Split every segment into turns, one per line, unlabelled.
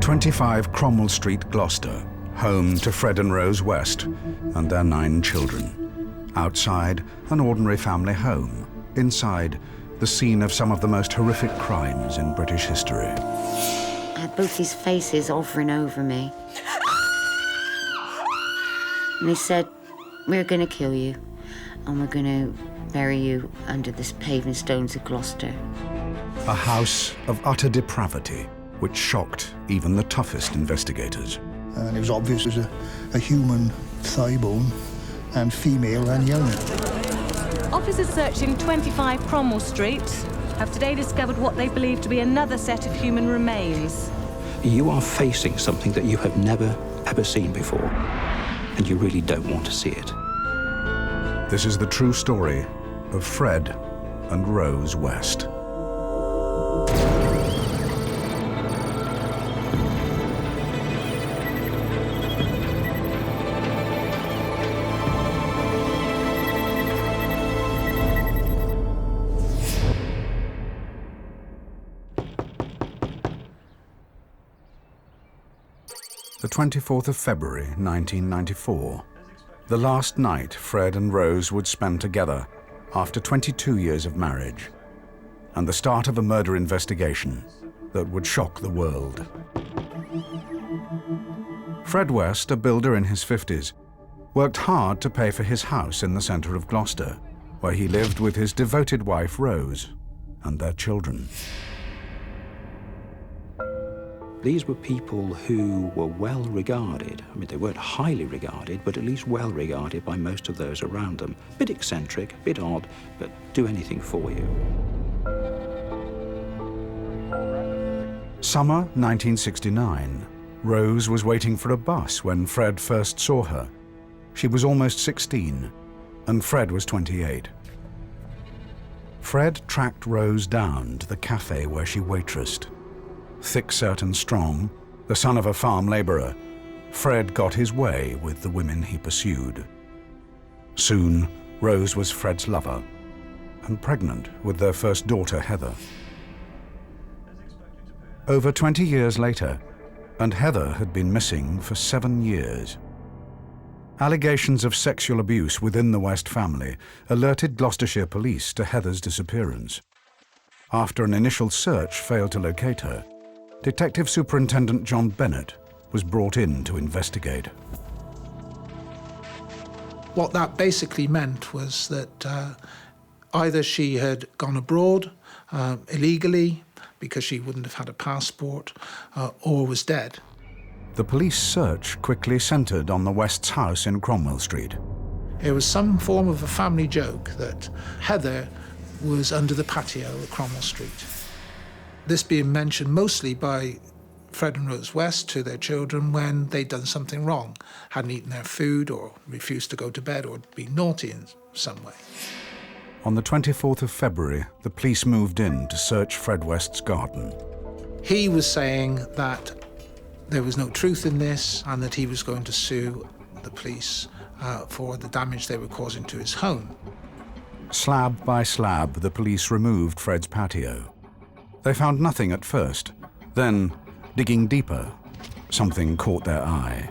25 Cromwell Street, Gloucester, home to Fred and Rose West and their 9 children. Outside, an ordinary family home. Inside, the scene of some of the most horrific crimes in British history.
I had both these faces hovering over me. And they said, "We're going to kill you, and we're going to bury you under the paving stones of Gloucester."
A house of utter depravity, which shocked even the toughest investigators.
And it was obvious it was a human thigh bone, and female and young.
Officers searching 25 Cromwell Street have today discovered what they believe to be another set of human remains.
You are facing something that you have never, ever seen before, and you really don't want to see it.
This is the true story of Fred and Rose West. The 24th of February, 1994. The last night Fred and Rose would spend together after 22 years of marriage, and the start of a murder investigation that would shock the world. Fred West, a builder in his 50s, worked hard to pay for his house in the centre of Gloucester, where he lived with his devoted wife Rose and their children.
These were people who were well regarded. I mean, they weren't highly regarded, but at least well regarded by most of those around them. Bit eccentric, bit odd, but do anything for you.
Summer 1969. Rose was waiting for a bus when Fred first saw her. She was almost 16, and Fred was 28. Fred tracked Rose down to the cafe where she waitressed. Thick-set and strong, the son of a farm labourer, Fred got his way with the women he pursued. Soon, Rose was Fred's lover, and pregnant with their first daughter, Heather. Over 20 years later, and Heather had been missing for 7 years. Allegations of sexual abuse within the West family alerted Gloucestershire police to Heather's disappearance. After an initial search failed to locate her, Detective Superintendent John Bennett was brought in to investigate.
What that basically meant was that either she had gone abroad illegally because she wouldn't have had a passport, or was dead.
The police search quickly centred on the West's house in Cromwell Street.
It was some form of a family joke that Heather was under the patio at Cromwell Street. This being mentioned mostly by Fred and Rose West to their children when they'd done something wrong, hadn't eaten their food or refused to go to bed or been naughty in some way.
On the 24th of February, the police moved in to search Fred West's garden.
He was saying that there was no truth in this and that he was going to sue the police for the damage they were causing to his home.
Slab by slab, the police removed Fred's patio. They found nothing at first. Then, digging deeper, something caught their eye.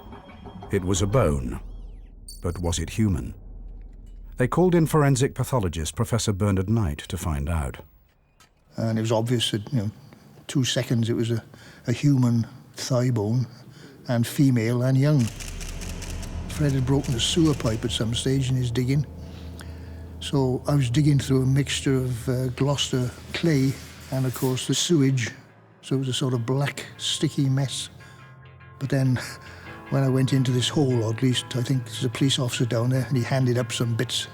It was a bone, but was it human? They called in forensic pathologist Professor Bernard Knight to find out.
And it was obvious that, 2 seconds it was a human thigh bone, and female and young. Fred had broken a sewer pipe at some stage in his digging. So I was digging through a mixture of Gloucester clay and, of course, the sewage. So it was a sort of black, sticky mess. But then, when I went into this hole, or at least I think there's a police officer down there, and he handed up some bits.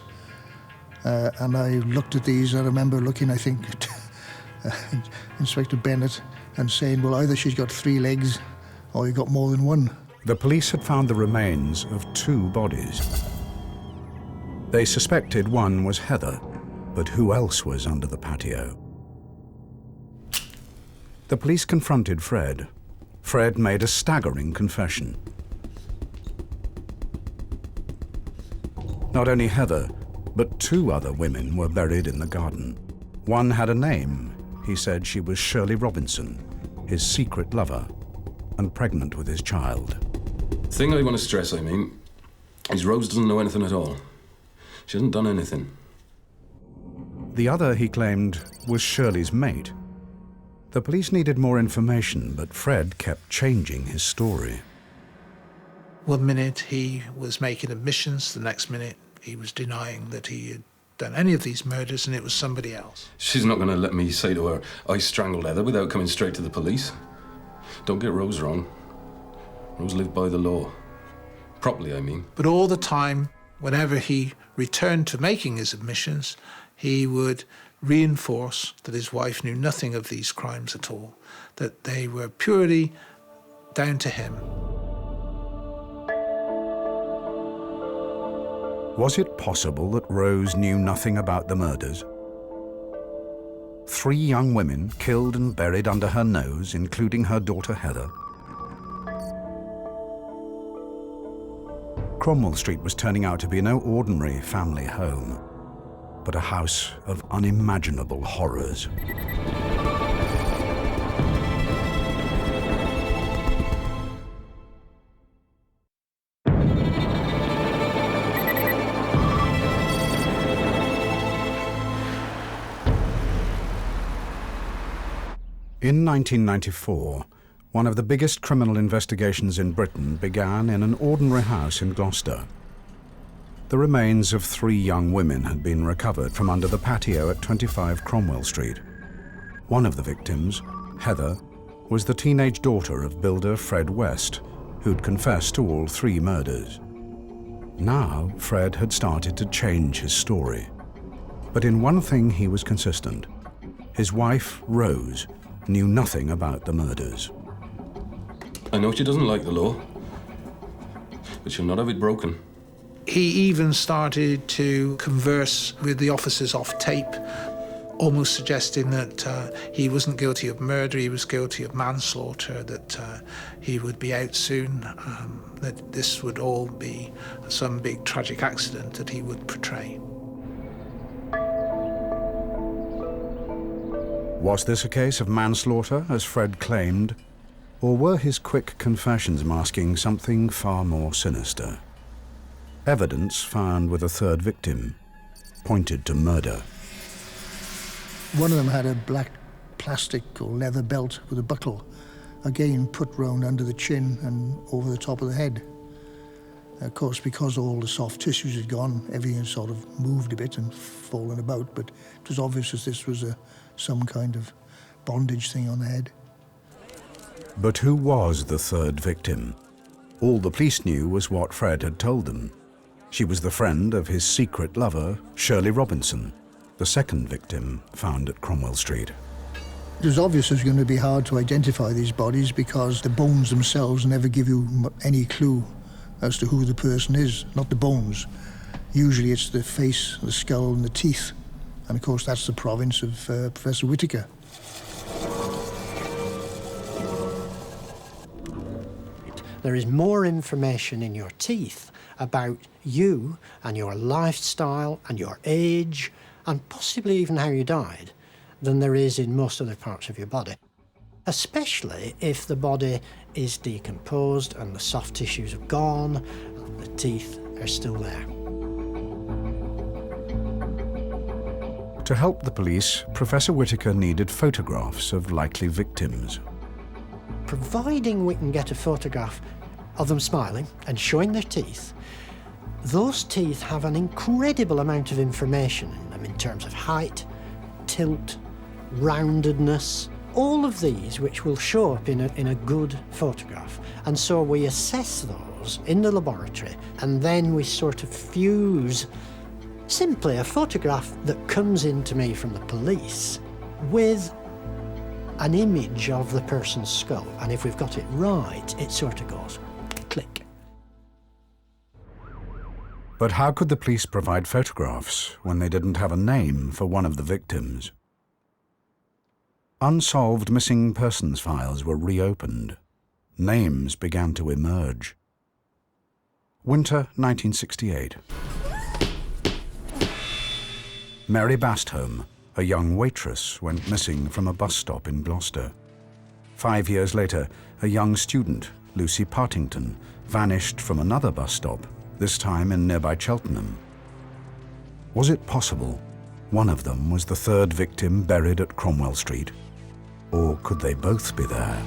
And I looked at these. I remember looking, I think, at Inspector Bennett and saying, well, either she's got 3 legs or you've got more than one.
The police had found the remains of 2 bodies. They suspected one was Heather, but who else was under the patio? The police confronted Fred. Fred made a staggering confession. Not only Heather, but 2 other women were buried in the garden. One had a name. He said she was Shirley Robinson, his secret lover. and pregnant with his child.
The thing I want to stress, is Rose doesn't know anything at all. She hasn't done anything.
The other, he claimed, was Shirley's mate. The police needed more information, but Fred kept changing his story.
One minute he was making admissions, the next minute he was denying that he had done any of these murders and it was somebody else.
She's not going to let me say to her, I strangled Heather without coming straight to the police. Don't get Rose wrong. Rose lived by the law. Properly, I mean.
But all the time, whenever he returned to making his admissions, he would reinforce that his wife knew nothing of these crimes at all, that they were purely down to him.
Was it possible that Rose knew nothing about the murders? 3 young women killed and buried under her nose, including her daughter Heather. Cromwell Street was turning out to be no ordinary family home, but a house of unimaginable horrors. In 1994, one of the biggest criminal investigations in Britain began in an ordinary house in Gloucester. The remains of 3 young women had been recovered from under the patio at 25 Cromwell Street. One of the victims, Heather, was the teenage daughter of builder Fred West, who'd confessed to all 3 murders. Now, Fred had started to change his story. But in one thing he was consistent. His wife, Rose, knew nothing about the murders.
I know she doesn't like the law, but she'll not have it broken.
He even started to converse with the officers off tape, almost suggesting that he wasn't guilty of murder, he was guilty of manslaughter, that he would be out soon, that this would all be some big tragic accident that he would portray.
Was this a case of manslaughter, as Fred claimed, or were his quick confessions masking something far more sinister? Evidence found with a 3rd victim pointed to murder.
One of them had a black plastic or leather belt with a buckle, again put round under the chin and over the top of the head. Of course, because all the soft tissues had gone, everything had sort of moved a bit and fallen about, but it was obvious that this was some kind of bondage thing on the head.
But who was the 3rd victim? All the police knew was what Fred had told them. She was the friend of his secret lover, Shirley Robinson, the 2nd victim found at Cromwell Street.
It was obvious it was going to be hard to identify these bodies because the bones themselves never give you any clue as to who the person is, not the bones. Usually it's the face, the skull and the teeth. And of course that's the province of Professor Whittaker.
There is more information in your teeth about you and your lifestyle and your age and possibly even how you died than there is in most other parts of your body, especially if the body is decomposed and the soft tissues have gone and the teeth are still there.
To help the police, Professor Whittaker needed photographs of likely victims.
Providing we can get a photograph of them smiling and showing their teeth, those teeth have an incredible amount of information in them in terms of height, tilt, roundedness, all of these which will show up in a good photograph. And so we assess those in the laboratory and then we sort of fuse simply a photograph that comes into me from the police with an image of the person's skull. And if we've got it right, it sort of goes click.
But how could the police provide photographs when they didn't have a name for one of the victims? Unsolved missing persons files were reopened. Names began to emerge. Winter 1968. Mary Bastholm, a young waitress, went missing from a bus stop in Gloucester. 5 years later, a young student, Lucy Partington, vanished from another bus stop, this time in nearby Cheltenham. Was it possible one of them was the third victim buried at Cromwell Street? Or could they both be there?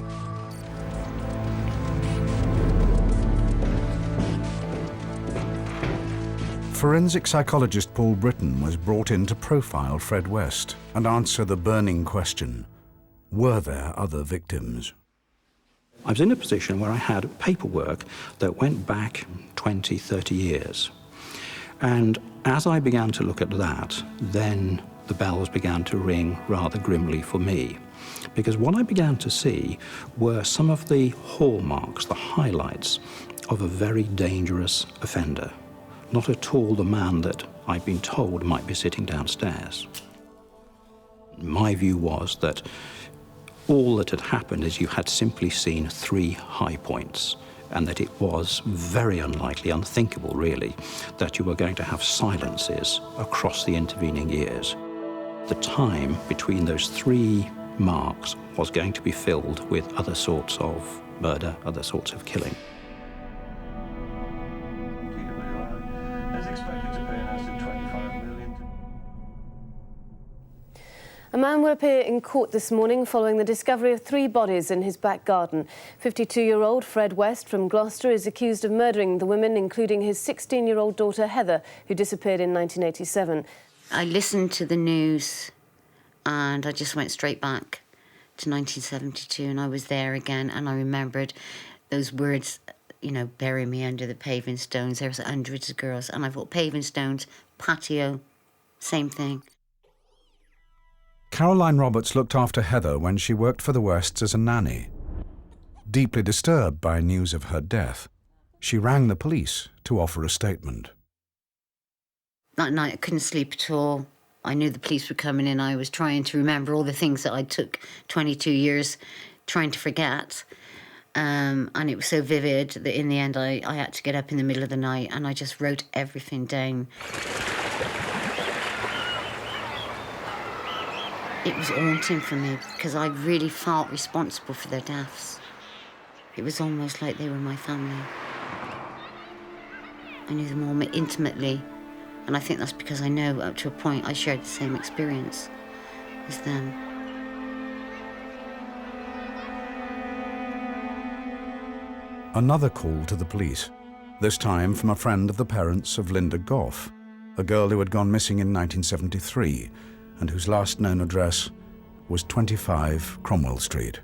Forensic psychologist Paul Britton was brought in to profile Fred West and answer the burning question: were there other victims?
I was in a position where I had paperwork that went back 20, 30 years. And as I began to look at that, then the bells began to ring rather grimly for me. Because what I began to see were some of the hallmarks, the highlights of a very dangerous offender. Not at all the man that I'd been told might be sitting downstairs. My view was that all that had happened is you had simply seen 3 high points, and that it was very unlikely, unthinkable really, that you were going to have silences across the intervening years. The time between those 3 marks was going to be filled with other sorts of murder, other sorts of killing.
A man will appear in court this morning following the discovery of 3 bodies in his back garden. 52-year-old Fred West from Gloucester is accused of murdering the women, including his 16-year-old daughter Heather, who disappeared in 1987.
I listened to the news and I just went straight back to 1972, and I was there again, and I remembered those words, you know, bury me under the paving stones. There was hundreds of girls, and I thought paving stones, patio, same thing.
Caroline Roberts looked after Heather when she worked for the Wests as a nanny. Deeply disturbed by news of her death, she rang the police to offer a statement.
That night I couldn't sleep at all. I knew the police were coming in. I was trying to remember all the things that I took 22 years trying to forget. And it was so vivid that in the end I had to get up in the middle of the night and I just wrote everything down. It was haunting for me because I really felt responsible for their deaths. It was almost like they were my family. I knew them all intimately, and I think that's because I know up to a point I shared the same experience as them.
Another call to the police, this time from a friend of the parents of Linda Gough, a girl who had gone missing in 1973 and whose last known address was 25 Cromwell Street.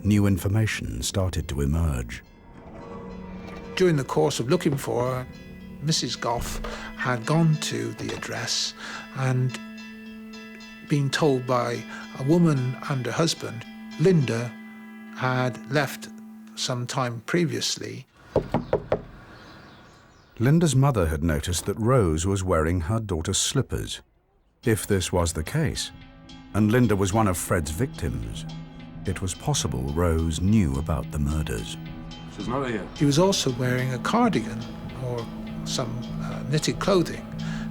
New information started to emerge.
During the course of looking for her, Mrs. Gough had gone to the address and been told by a woman and her husband, Linda had left some time previously.
Linda's mother had noticed that Rose was wearing her daughter's slippers. If this was the case, and Linda was one of Fred's victims, it was possible Rose knew about the murders.
She's not here.
He was also wearing a cardigan or some knitted clothing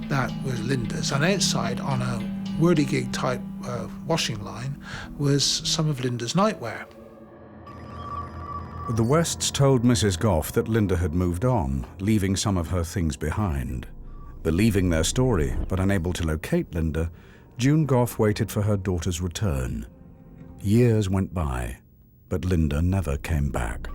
that was Linda's, and outside on a whirligig type washing line was some of Linda's nightwear.
The Wests told Mrs. Gough that Linda had moved on, leaving some of her things behind. Believing their story, but unable to locate Linda, June Gough waited for her daughter's return. Years went by, but Linda never came back.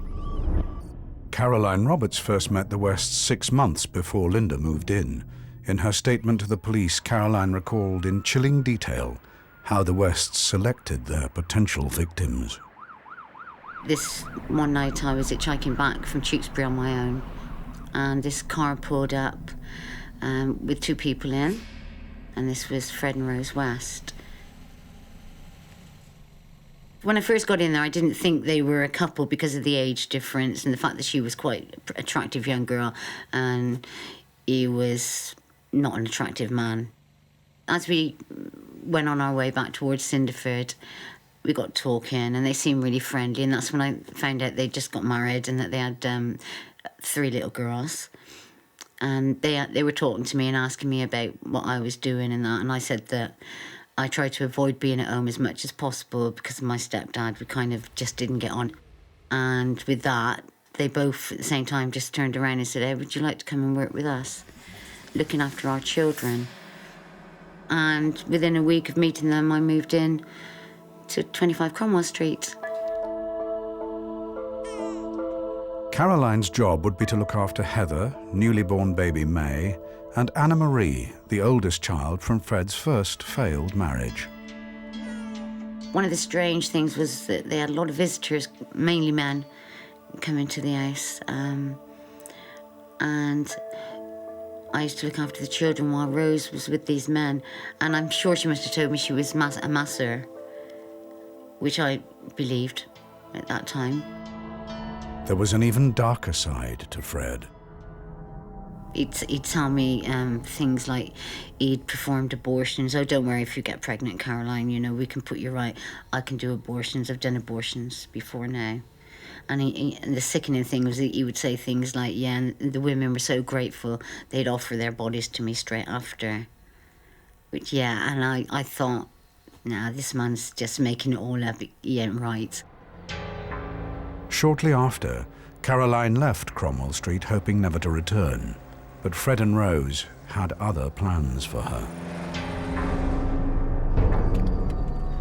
Caroline Roberts first met the Wests 6 months before Linda moved in. In her statement to the police, Caroline recalled in chilling detail how the Wests selected their potential victims.
This one night I was hitchhiking back from Tewkesbury on my own, and this car pulled up with 2 people in, and this was Fred and Rose West. When I first got in there, I didn't think they were a couple because of the age difference and the fact that she was quite an attractive young girl and he was not an attractive man. As we went on our way back towards Cinderford, we got talking and they seemed really friendly, and that's when I found out they'd just got married and that they had 3 little girls. And they were talking to me and asking me about what I was doing and that, and I said that I tried to avoid being at home as much as possible because my stepdad, we kind of just didn't get on. And with that, they both at the same time just turned around and said, hey, would you like to come and work with us, looking after our children? And within a week of meeting them, I moved in to 25 Cromwell Street.
Caroline's job would be to look after Heather, newly born baby May, and Anna Marie, the oldest child from Fred's first failed marriage.
One of the strange things was that they had a lot of visitors, mainly men, coming to the house. And I used to look after the children while Rose was with these men. And I'm sure she must have told me she was a masseur, which I believed at that time.
There was an even darker side to Fred.
He'd tell me things like he'd performed abortions. Oh, don't worry if you get pregnant, Caroline, you know, we can put you right. I can do abortions. I've done abortions before now. And the sickening thing was that he would say things like, yeah, and the women were so grateful they'd offer their bodies to me straight after. Which, yeah, and I thought, nah, this man's just making it all up. He ain't right.
Shortly after, Caroline left Cromwell Street hoping never to return. But Fred and Rose had other plans for her.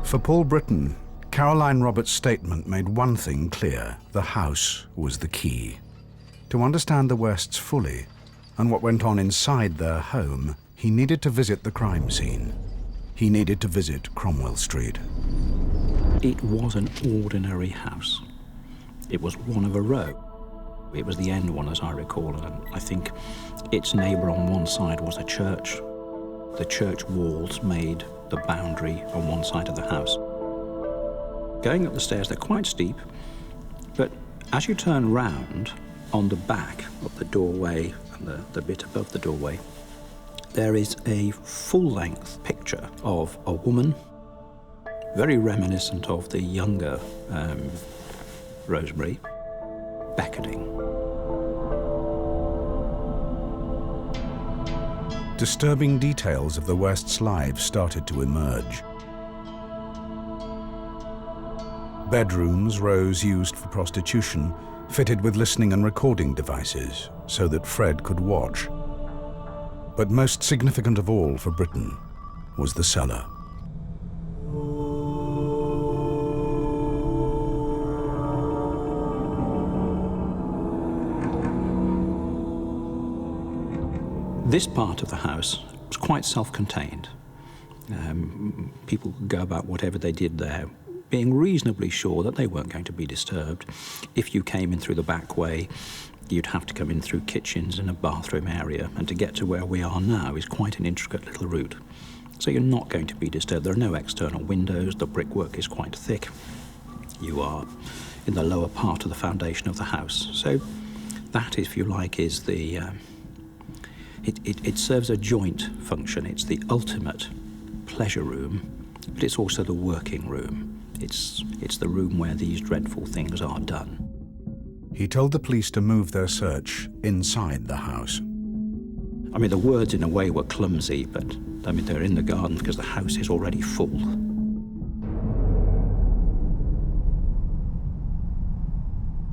For Paul Britton, Caroline Roberts' statement made one thing clear: the house was the key. To understand the Wests fully and what went on inside their home, he needed to visit the crime scene. He needed to visit Cromwell Street.
It was an ordinary house. It was one of a row. It was the end one, as I recall, and I think its neighbour on one side was a church. The church walls made the boundary on one side of the house. Going up the stairs, they're quite steep, but as you turn round, on the back of the doorway and the bit above the doorway, there is a full-length picture of a woman, very reminiscent of the younger Rosemary, beckoning.
Disturbing details of the Wests' lives started to emerge. Bedrooms Rose used for prostitution, fitted with listening and recording devices so that Fred could watch. But most significant of all for Britton was the cellar.
This part of the house was quite self-contained. People could go about whatever they did there, being reasonably sure that they weren't going to be disturbed. If you came in through the back way, you'd have to come in through kitchens and a bathroom area, and to get to where we are now is quite an intricate little route. So you're not going to be disturbed. There are no external windows, the brickwork is quite thick. You are in the lower part of the foundation of the house. So that, if you like, is the... It serves a joint function. It's the ultimate pleasure room, but it's also the working room. It's the room where these dreadful things are done.
He told the police to move their search inside the house.
I mean, the words in a way were clumsy, but I mean, they're in the garden because the house is already full.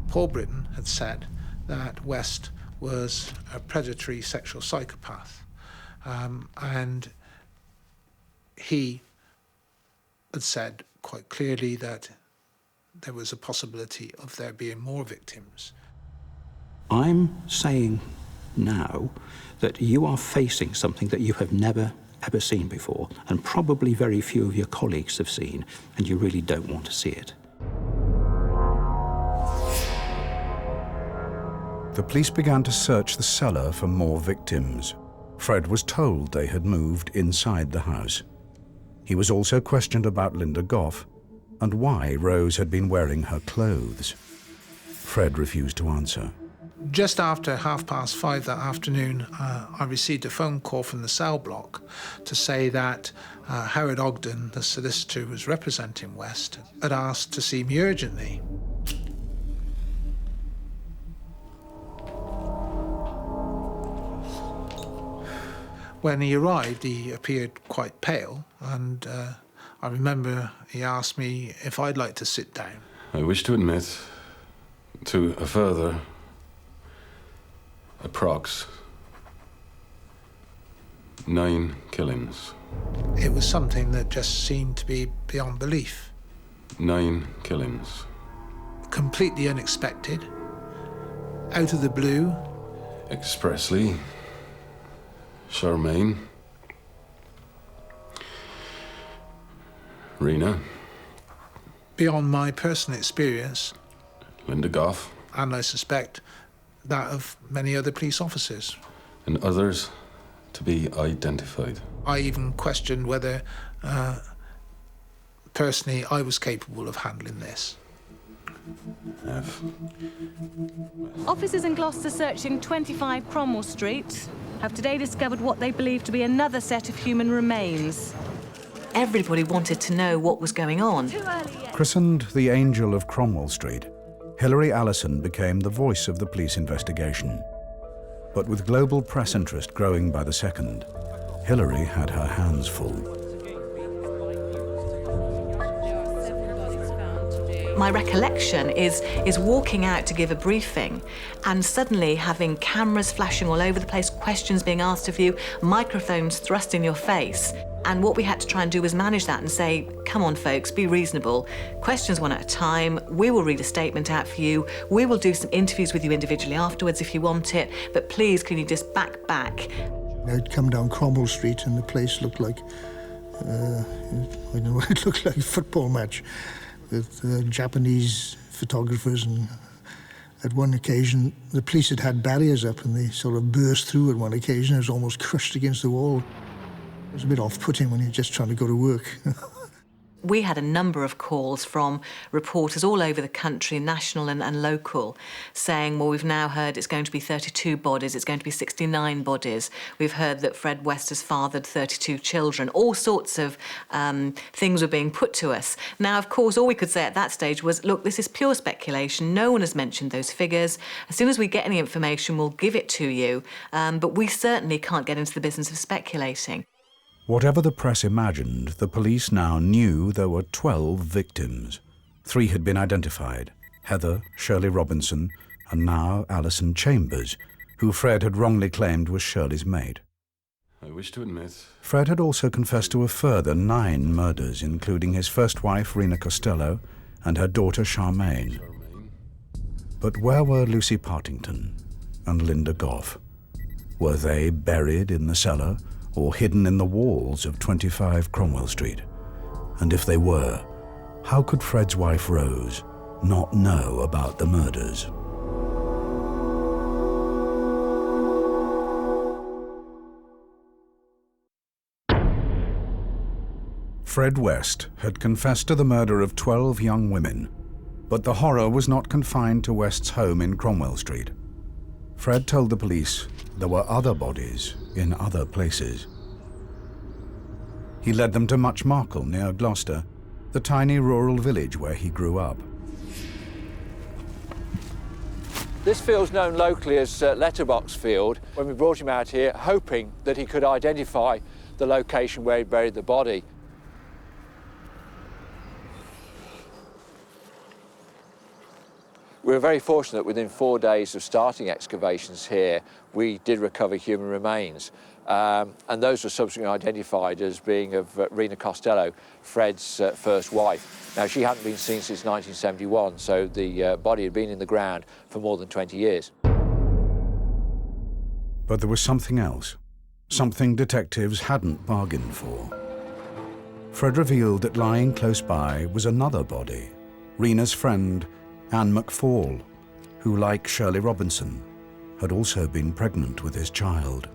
Paul Britton had said that West was a predatory sexual psychopath, and he had said quite clearly that there was a possibility of there being more victims.
I'm saying now that you are facing something that you have never, ever seen before, and probably very few of your colleagues have seen, and you really don't want to see it.
The police began to search the cellar for more victims. Fred was told they had moved inside the house. He was also questioned about Linda Goff and why Rose had been wearing her clothes. Fred refused to answer.
Just after 5:30 that afternoon, I received a phone call from the cell block to say that Howard Ogden, the solicitor who was representing West, had asked to see me urgently. When he arrived, he appeared quite pale, and I remember he asked me if I'd like to sit down.
I wish to admit to a further approx 9 killings.
It was something that just seemed to be beyond belief.
9 killings.
Completely unexpected, out of the blue.
Expressly, Charmaine, Rena,
Beyond my personal experience,
Linda Goff,
and I suspect that of many other police officers.
and others to be identified.
I even questioned whether, personally, I was capable of handling this.
F.
Officers in Gloucester searching 25 Cromwell Street have today discovered what they believe to be another set of human remains.
Everybody wanted to know what was going on.
Christened the Angel of Cromwell Street, Hilary Allison became the voice of the police investigation. But with global press interest growing by the second, Hilary had her hands full.
My recollection is walking out to give a briefing and suddenly having cameras flashing all over the place, questions being asked of you, microphones thrust in your face. And what we had to try and do was manage that and say, come on folks, be reasonable. Questions one at a time. We will read a statement out for you. We will do some interviews with you individually afterwards if you want it. But please, can you just back?
I'd come down Cromwell Street and the place looked like, I don't know, it looked like a football match with Japanese photographers, and at one occasion the police had barriers up and they sort of burst through at one occasion. It was almost crushed against the wall. It was a bit off-putting when you're just trying to go to work.
We had a number of calls from reporters all over the country, national and local, saying, well, we've now heard it's going to be 32 bodies, it's going to be 69 bodies. We've heard that Fred West has fathered 32 children. All sorts of things were being put to us. Now, of course, all we could say at that stage was, look, this is pure speculation. No one has mentioned those figures. As soon as we get any information, we'll give it to you. But we certainly can't get into the business of speculating.
Whatever the press imagined, the police now knew there were 12 victims. 3 had been identified: Heather, Shirley Robinson, and now Alison Chambers, who Fred had wrongly claimed was Shirley's mate.
I wish to admit.
Fred had also confessed to a further 9 murders, including his first wife, Rena Costello, and her daughter, Charmaine. But where were Lucy Partington and Linda Goff? Were they buried in the cellar or hidden in the walls of 25 Cromwell Street? And if they were, how could Fred's wife Rose not know about the murders? Fred West had confessed to the murder of 12 young women, but the horror was not confined to West's home in Cromwell Street. Fred told the police there were other bodies in other places. He led them to Muchmarcle near Gloucester, the tiny rural village where he grew up.
This field's known locally as Letterbox Field. When we brought him out here, hoping that he could identify the location where he buried the body. We were very fortunate. Within 4 days of starting excavations here, we did recover human remains. And those were subsequently identified as being of Rena Costello, Fred's first wife. Now, she hadn't been seen since 1971, so the body had been in the ground for more than 20 years.
But there was something else, something detectives hadn't bargained for. Fred revealed that lying close by was another body, Rena's friend, Anne McFall, who, like Shirley Robinson, had also been pregnant with his child.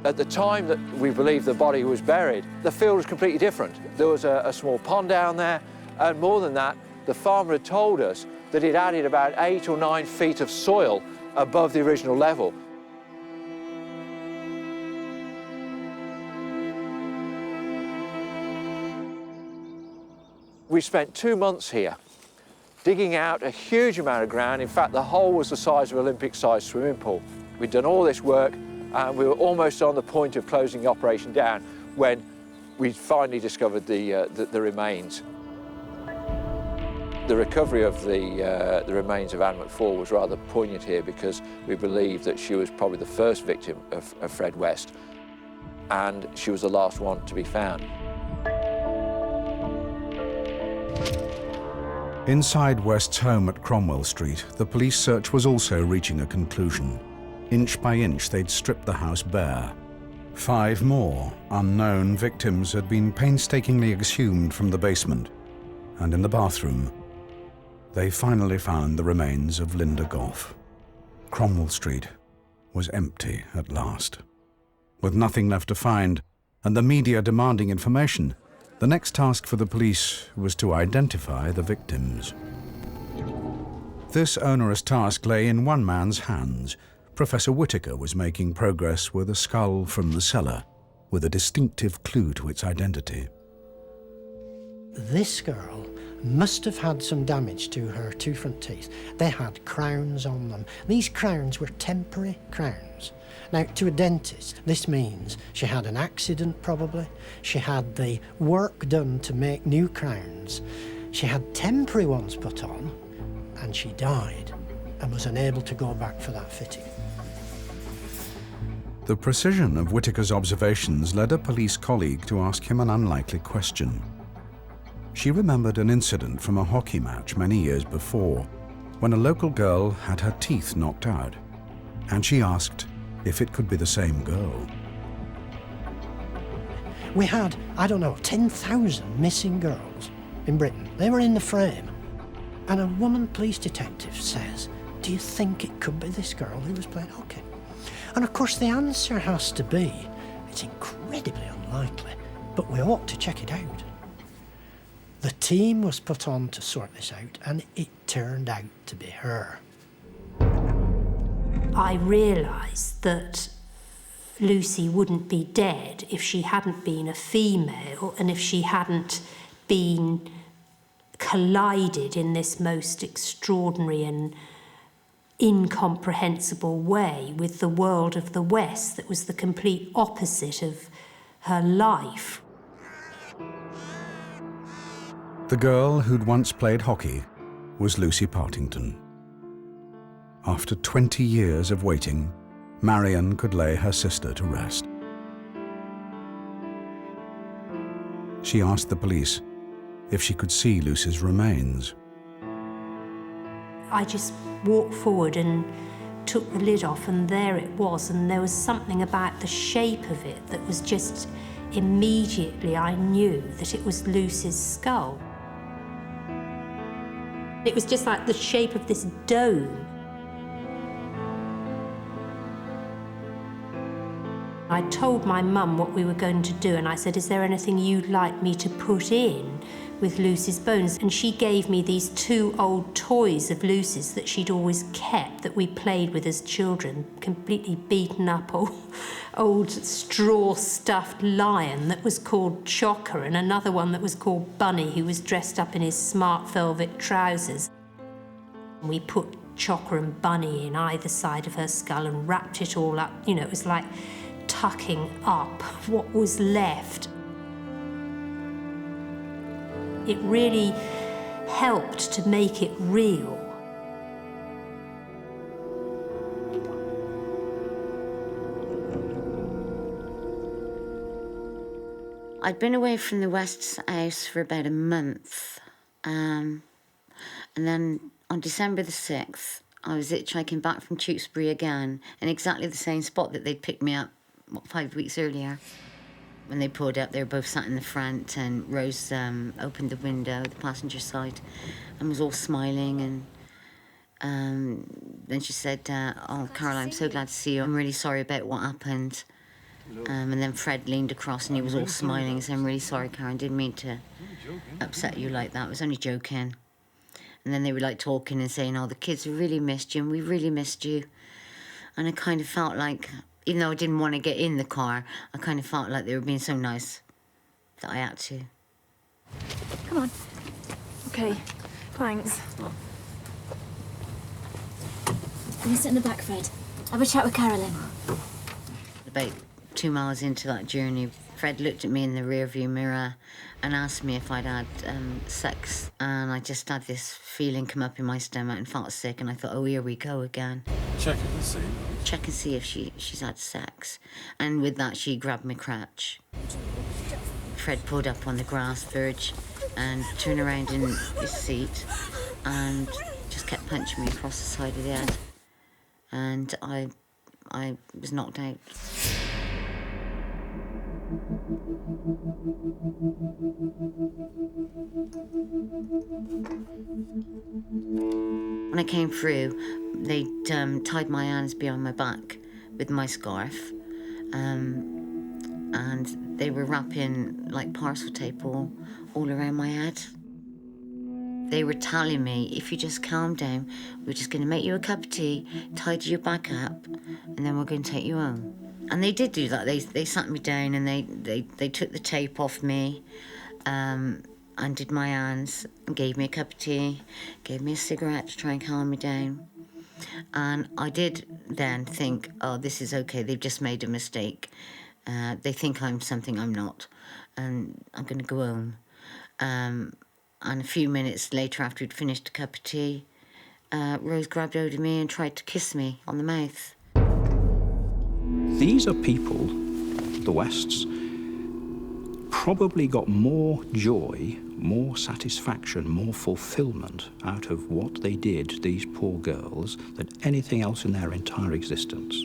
At the time that we believe the body was buried, the field was completely different. There was a small pond down there, and more than that, the farmer had told us that he'd added about 8 or 9 feet of soil above the original level. We spent 2 months here, digging out a huge amount of ground. In fact, the hole was the size of an Olympic-sized swimming pool. We'd done all this work, And we were almost on the point of closing the operation down when we finally discovered the remains. The recovery of the remains of Anne McFall was rather poignant here because we believe that she was probably the first victim of Fred West, and she was the last one to be found.
Inside West's home at Cromwell Street, the police search was also reaching a conclusion. Inch by inch, they'd stripped the house bare. 5 more unknown victims had been painstakingly exhumed from the basement, and in the bathroom, they finally found the remains of Linda Gough. Cromwell Street was empty at last. With nothing left to find, and the media demanding information, the next task for the police was to identify the victims. This onerous task lay in one man's hands. Professor Whittaker was making progress with a skull from the cellar, with a distinctive clue to its identity.
This girl must have had some damage to her 2 front teeth. They had crowns on them. These crowns were temporary crowns. Now, to a dentist, this means she had an accident, probably. She had the work done to make new crowns. She had temporary ones put on, and she died and was unable to go back for that fitting.
The precision of Whittaker's observations led a police colleague to ask him an unlikely question. She remembered an incident from a hockey match many years before, when a local girl had her teeth knocked out, and she asked if it could be the same girl.
We had, I don't know, 10,000 missing girls in Britain. They were in the frame. And a woman police detective says, do you think it could be this girl who was playing hockey? And of course the answer has to be, it's incredibly unlikely, but we ought to check it out. The team was put on to sort this out, and it turned out to be her.
I realised that Lucy wouldn't be dead if she hadn't been a female and if she hadn't been collided in this most extraordinary and incomprehensible way with the world of the West that was the complete opposite of her life.
The girl who'd once played hockey was Lucy Partington. After 20 years of waiting, Marion could lay her sister to rest. She asked the police if she could see Lucy's remains.
I just walked forward and took the lid off, and there it was, and there was something about the shape of it that was just immediately I knew that it was Lucy's skull. It was just like the shape of this dome. I told my mum what we were going to do, and I said, is there anything you'd like me to put in with Lucy's bones? And she gave me these 2 old toys of Lucy's that she'd always kept, that we played with as children, completely beaten up old straw-stuffed lion that was called Chocker, and another one that was called Bunny, who was dressed up in his smart velvet trousers. And we put Chocker and Bunny in either side of her skull and wrapped it all up. You know, it was like tucking up what was left. It really helped to make it real.
I'd been away from the West's house for about a month. And then on December the 6th, I was hitchhiking back from Tewkesbury again, in exactly the same spot that they'd picked me up 5 weeks earlier. When they pulled up, they were both sat in the front, and Rose opened the window, the passenger side, and was all smiling. And then she said, oh, Carol, I'm so glad to see you. I'm really sorry about what happened. And then Fred leaned across and he was all smiling and said, I'm really sorry, Karen, didn't mean to upset you like that. I was only joking. And then they were like talking and saying, oh, the kids have really missed you and we really missed you. And I kind of felt like, even though I didn't want to get in the car, I kind of felt like they were being so nice that I had to.
Come on. Okay, thanks.
Can you sit in the back, Fred? Have a chat with Carolyn.
about 2 miles into that journey, Fred looked at me in the rearview mirror and asked me if I'd had sex. And I just had this feeling come up in my stomach and felt sick, and I thought, oh, here we go again.
Check and see.
Check and see if she's had sex. And with that, she grabbed my crutch. Fred pulled up on the grass verge and turned around in his seat and just kept punching me across the side of the head. And I was knocked out. When I came through, they'd tied my hands behind my back with my scarf, and they were wrapping like parcel tape all around my head. They were telling me, if you just calm down, we're just going to make you a cup of tea, tidy your back up, and then we're going to take you home. And they did do that. They sat me down and they took the tape off me, undid my hands, and gave me a cup of tea, gave me a cigarette to try and calm me down. And I did then think, oh, this is okay, they've just made a mistake. They think I'm something I'm not, and I'm going to go home. And a few minutes later, after we'd finished a cup of tea, Rose grabbed hold of me and tried to kiss me on the mouth.
These are people, the Wests, probably got more joy, more satisfaction, more fulfillment out of what they did, these poor girls, than anything else in their entire existence.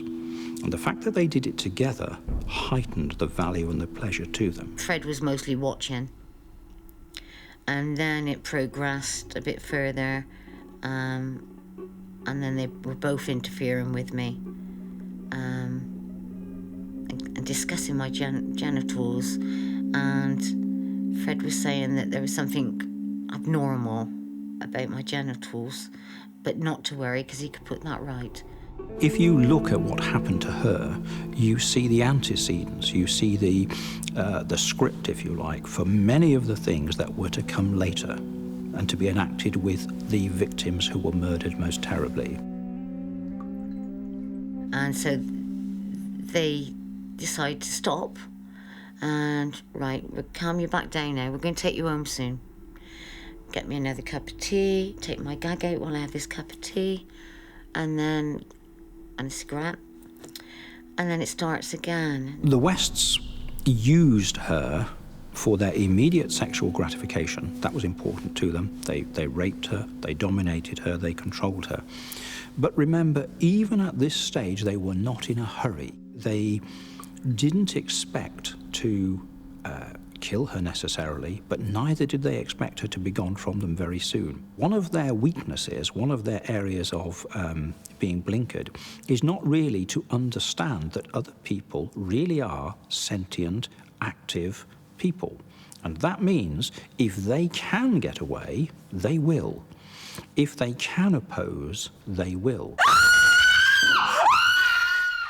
And the fact that they did it together heightened the value and the pleasure to them.
Fred was mostly watching. And then it progressed a bit further, and then they were both interfering with me, and discussing my genitals. And Fred was saying that there was something abnormal about my genitals, but not to worry because he could put that right.
If you look at what happened to her, you see the antecedents, you see the script, if you like, for many of the things that were to come later and to be enacted with the victims who were murdered most terribly.
And so they decided to stop and, right, we'll calm you back down now, we're going to take you home soon. Get me another cup of tea, take my gag out while I have this cup of tea, and a cigarette, and then it starts again.
The Wests used her for their immediate sexual gratification. That was important to them. They raped her, they dominated her, they controlled her. But remember, even at this stage, they were not in a hurry. They didn't expect to kill her necessarily, but neither did they expect her to be gone from them very soon. One of their weaknesses, one of their areas of being blinkered, is not really to understand that other people really are sentient, active people. And that means if they can get away, they will. If they can oppose, they will.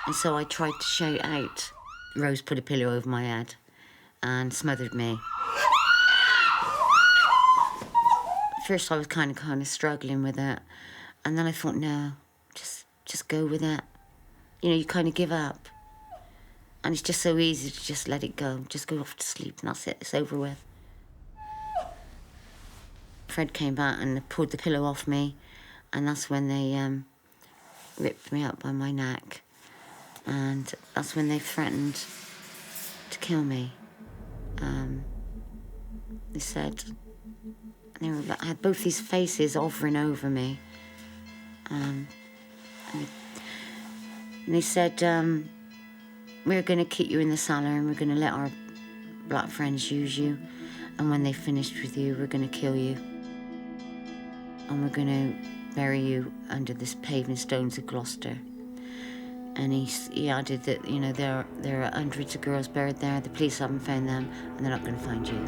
And so I tried to shout out. Rose put a pillow over my head and smothered me. At first I was kind of struggling with it, and then I thought, no, just go with it. You know, you kind of give up. And it's just so easy to just let it go, just go off to sleep, and that's it, it's over with. Fred came back and pulled the pillow off me, and that's when they ripped me up by my neck, and that's when they threatened to kill me. They said, I had both these faces hovering over me, and they said, we're going to keep you in the cellar and we're going to let our black friends use you, and when they finished with you, we're going to kill you, and we're going to bury you under the paving stones of Gloucester. And he added that, you know, there are hundreds of girls buried there, the police haven't found them, and they're not going to find you.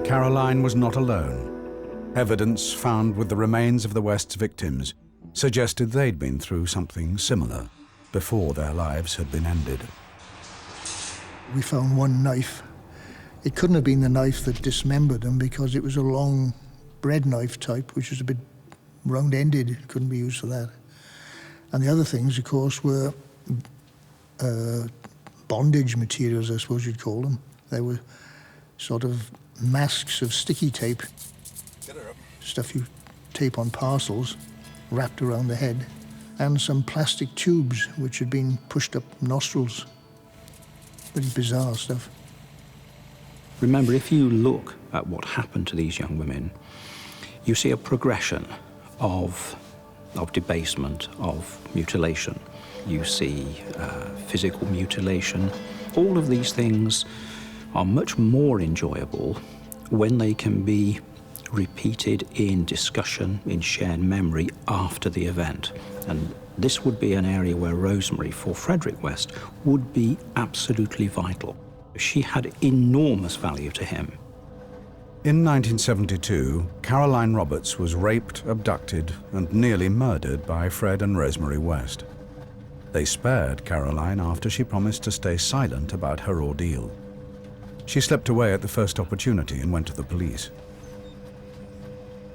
Caroline was not alone. Evidence found with the remains of the West's victims suggested they'd been through something similar before their lives had been ended.
We found one knife. It couldn't have been the knife that dismembered them because it was a long bread knife type, which was a bit round-ended, couldn't be used for that. And the other things, of course, were bondage materials, I suppose you'd call them. They were sort of masks of sticky tape, stuff you tape on parcels, wrapped around the head, and some plastic tubes which had been pushed up nostrils. Pretty bizarre stuff.
Remember, if you look at what happened to these young women, you see a progression of debasement, of mutilation. You see physical mutilation. All of these things are much more enjoyable when they can be repeated in discussion, in shared memory after the event. And this would be an area where Rosemary, for Frederick West, would be absolutely vital. She had enormous value to him.
In 1972, Caroline Roberts was raped, abducted, and nearly murdered by Fred and Rosemary West. They spared Caroline after she promised to stay silent about her ordeal. She slipped away at the first opportunity and went to the police.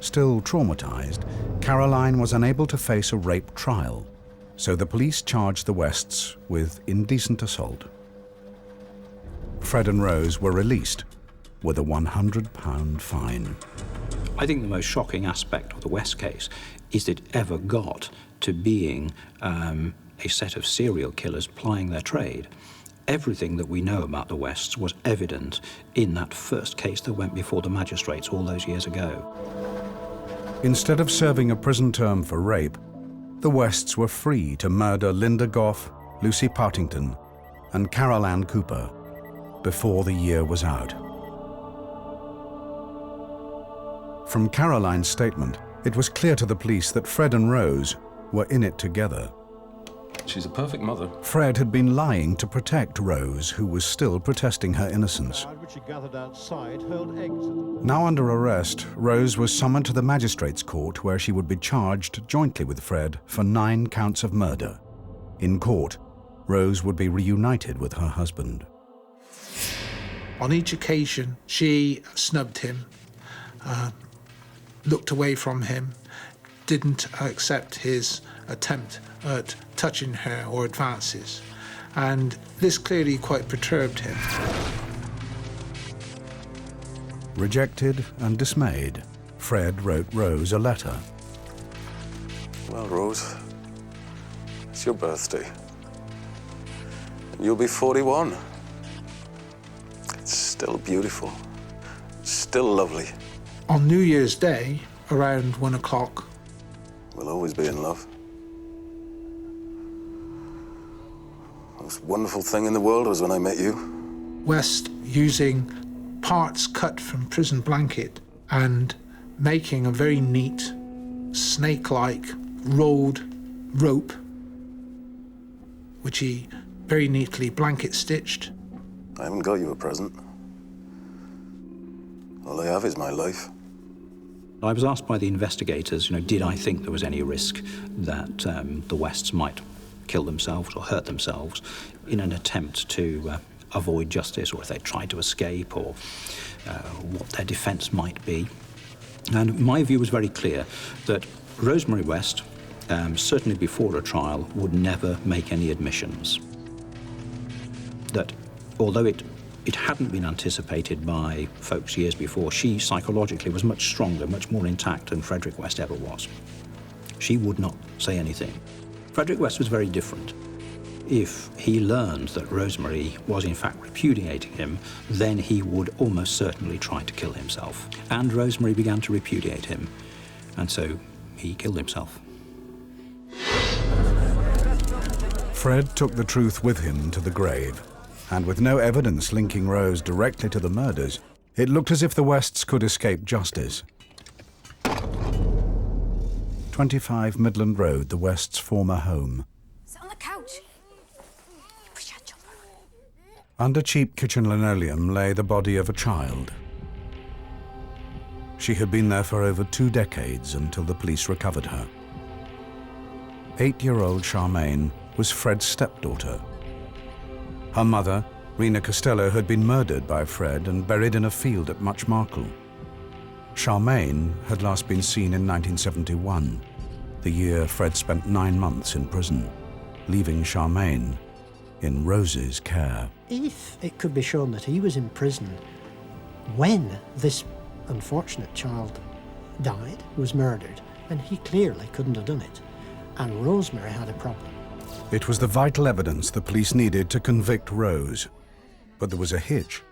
Still traumatized, Caroline was unable to face a rape trial, so the police charged the Wests with indecent assault. Fred and Rose were released with a £100 fine.
I think the most shocking aspect of the West case is that it ever got to being a set of serial killers plying their trade. Everything that we know about the Wests was evident in that first case that went before the magistrates all those years ago.
Instead of serving a prison term for rape, the Wests were free to murder Linda Goff, Lucy Partington, and Carol Ann Cooper before the year was out. From Caroline's statement, it was clear to the police that Fred and Rose were in it together.
She's a perfect mother.
Fred had been lying to protect Rose, who was still protesting her innocence. Now under arrest, Rose was summoned to the magistrates' court where she would be charged jointly with Fred for 9 counts of murder. In court, Rose would be reunited with her husband.
On each occasion, she snubbed him, looked away from him, didn't accept his attempt at touching her or advances, and this clearly quite perturbed him.
Rejected and dismayed, Fred wrote Rose a letter.
Well, Rose, it's your birthday. You'll be 41. It's still beautiful, still lovely.
On New Year's Day, around 1 o'clock,
we'll always be in love. The most wonderful thing in the world was when I met you.
West, using parts cut from prison blanket and making a very neat, snake-like rolled rope, which he very neatly blanket stitched.
I haven't got you a present. All I have is my life.
I was asked by the investigators, did I think there was any risk that the Wests might kill themselves or hurt themselves in an attempt to avoid justice, or if they tried to escape, or what their defence might be. And my view was very clear that Rosemary West, certainly before a trial, would never make any admissions. That although it hadn't been anticipated by folks years before, she psychologically was much stronger, much more intact than Frederick West ever was. She would not say anything. Frederick West was very different. If he learned that Rosemary was in fact repudiating him, then he would almost certainly try to kill himself. And Rosemary began to repudiate him, and so he killed himself.
Fred took the truth with him to the grave, and with no evidence linking Rose directly to the murders, it looked as if the Wests could escape justice. 25 Midland Road, the Wests' former home.
Sit on the couch.
Under cheap kitchen linoleum lay the body of a child. She had been there for over 2 decades until the police recovered her. 8-year-old Charmaine was Fred's stepdaughter. Her mother, Rena Costello, had been murdered by Fred and buried in a field at Muchmarcle. Charmaine had last been seen in 1971, the year Fred spent 9 months in prison, leaving Charmaine in Rose's care.
If it could be shown that he was in prison when this unfortunate child died, was murdered, then he clearly couldn't have done it. And Rosemary had a problem.
It was the vital evidence the police needed to convict Rose. But there was a hitch.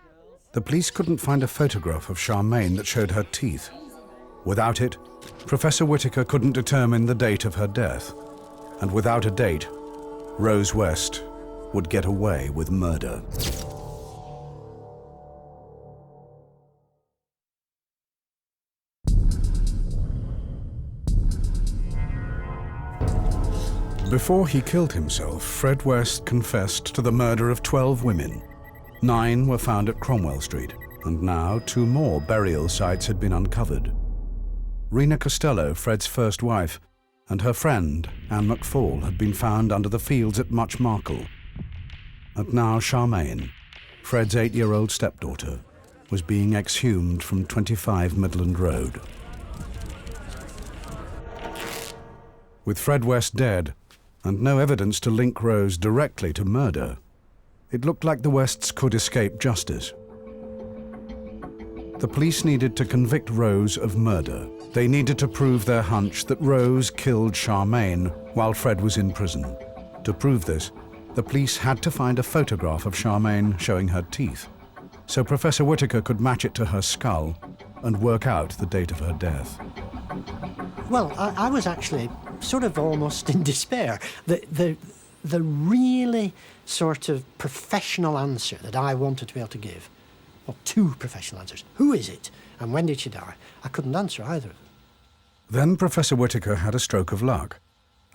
The police couldn't find a photograph of Charmaine that showed her teeth. Without it, Professor Whittaker couldn't determine the date of her death. And without a date, Rose West would get away with murder. Before he killed himself, Fred West confessed to the murder of 12 women. 9 were found at Cromwell Street, and now 2 more burial sites had been uncovered. Rena Costello, Fred's first wife, and her friend, Anne McFall, had been found under the fields at Much Marcle. And now Charmaine, Fred's 8-year-old stepdaughter, was being exhumed from 25 Midland Road. With Fred West dead, and no evidence to link Rose directly to murder, it looked like the Wests could escape justice. The police needed to convict Rose of murder. They needed to prove their hunch that Rose killed Charmaine while Fred was in prison. To prove this, the police had to find a photograph of Charmaine showing her teeth, so Professor Whittaker could match it to her skull and work out the date of her death.
Well, I was actually sort of almost in despair. The really sort of professional answer that I wanted to be able to give, well, 2 professional answers. Who is it? And when did she die? I couldn't answer either of them.
Then Professor Whittaker had a stroke of luck.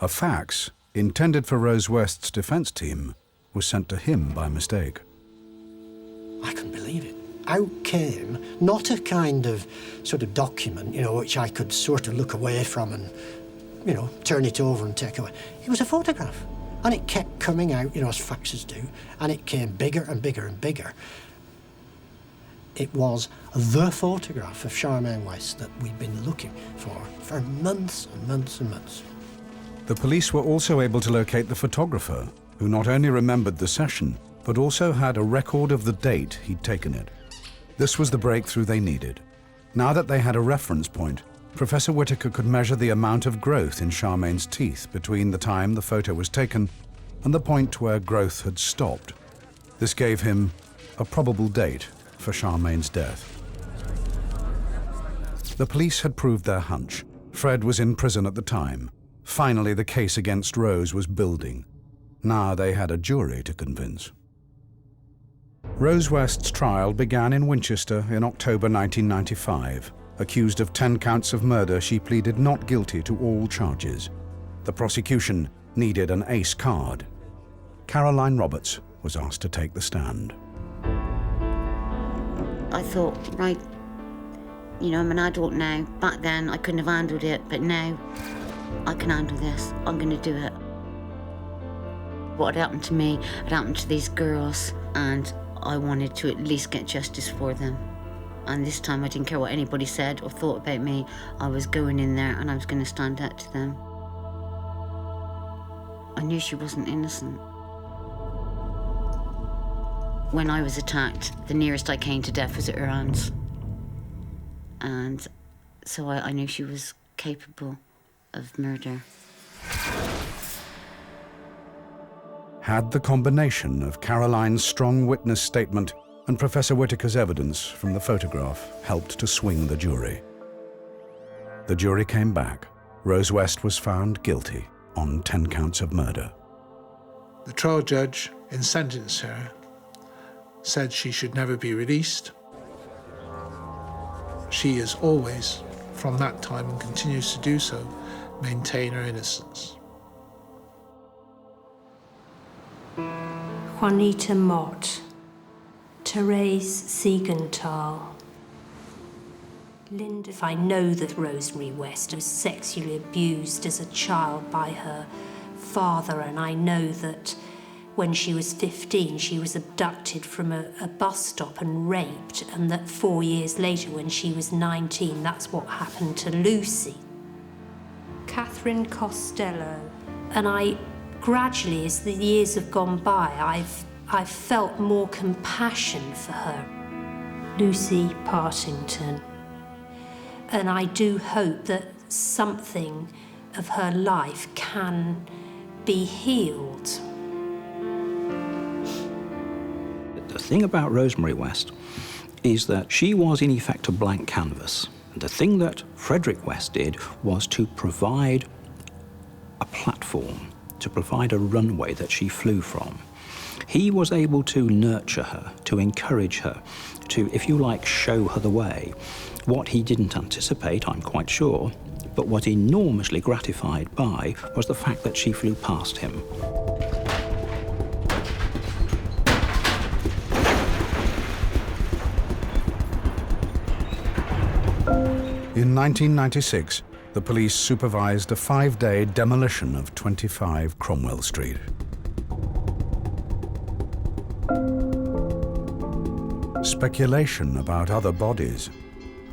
A fax, intended for Rose West's defense team, was sent to him by mistake.
I couldn't believe it. Out came not a kind of sort of document, which I could sort of look away from and, turn it over and take away. It was a photograph. And it kept coming out, as faxes do, and it came bigger and bigger and bigger. It was the photograph of Charmaine West that we'd been looking for months and months and months.
The police were also able to locate the photographer, who not only remembered the session, but also had a record of the date he'd taken it. This was the breakthrough they needed. Now that they had a reference point, Professor Whittaker could measure the amount of growth in Charmaine's teeth between the time the photo was taken and the point where growth had stopped. This gave him a probable date for Charmaine's death. The police had proved their hunch. Fred was in prison at the time. Finally, the case against Rose was building. Now they had a jury to convince. Rose West's trial began in Winchester in October 1995. Accused of 10 counts of murder, she pleaded not guilty to all charges. The prosecution needed an ace card. Caroline Roberts was asked to take the stand.
I thought, right, I'm an adult now. Back then, I couldn't have handled it, but now I can handle this. I'm going to do it. What had happened to me had happened to these girls, and I wanted to at least get justice for them. And this time I didn't care what anybody said or thought about me. I was going in there and I was going to stand up to them. I knew she wasn't innocent. When I was attacked, the nearest I came to death was at her hands. And so I knew she was capable of murder.
Had the combination of Caroline's strong witness statement and Professor Whittaker's evidence from the photograph helped to swing the jury? The jury came back. Rose West was found guilty on 10 counts of murder.
The trial judge, in sentencing her, said she should never be released. She has always, from that time and continues to do so, maintained her innocence.
Juanita Mott, Therese Siegenthal, Linda. If I know that Rosemary West was sexually abused as a child by her father, and I know that when she was 15, she was abducted from a bus stop and raped, and that 4 years later, when she was 19, that's what happened to Lucy. Catherine Costello. And I gradually, as the years have gone by, I've felt more compassion for her. Lucy Partington. And I do hope that something of her life can be healed.
The thing about Rosemary West is that she was in effect a blank canvas. And the thing that Frederick West did was to provide a platform, to provide a runway that she flew from. He was able to nurture her, to encourage her, to, if you like, show her the way. What he didn't anticipate, I'm quite sure, but was enormously gratified by was the fact that she flew past him.
In 1996, the police supervised a 5-day demolition of 25 Cromwell Street. Speculation about other bodies,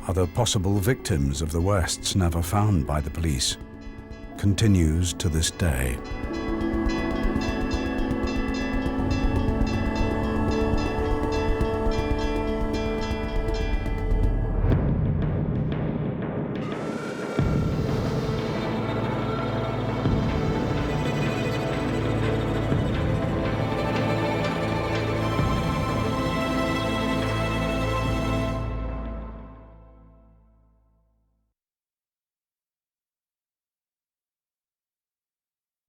other possible victims of the Wests never found by the police, continues to this day.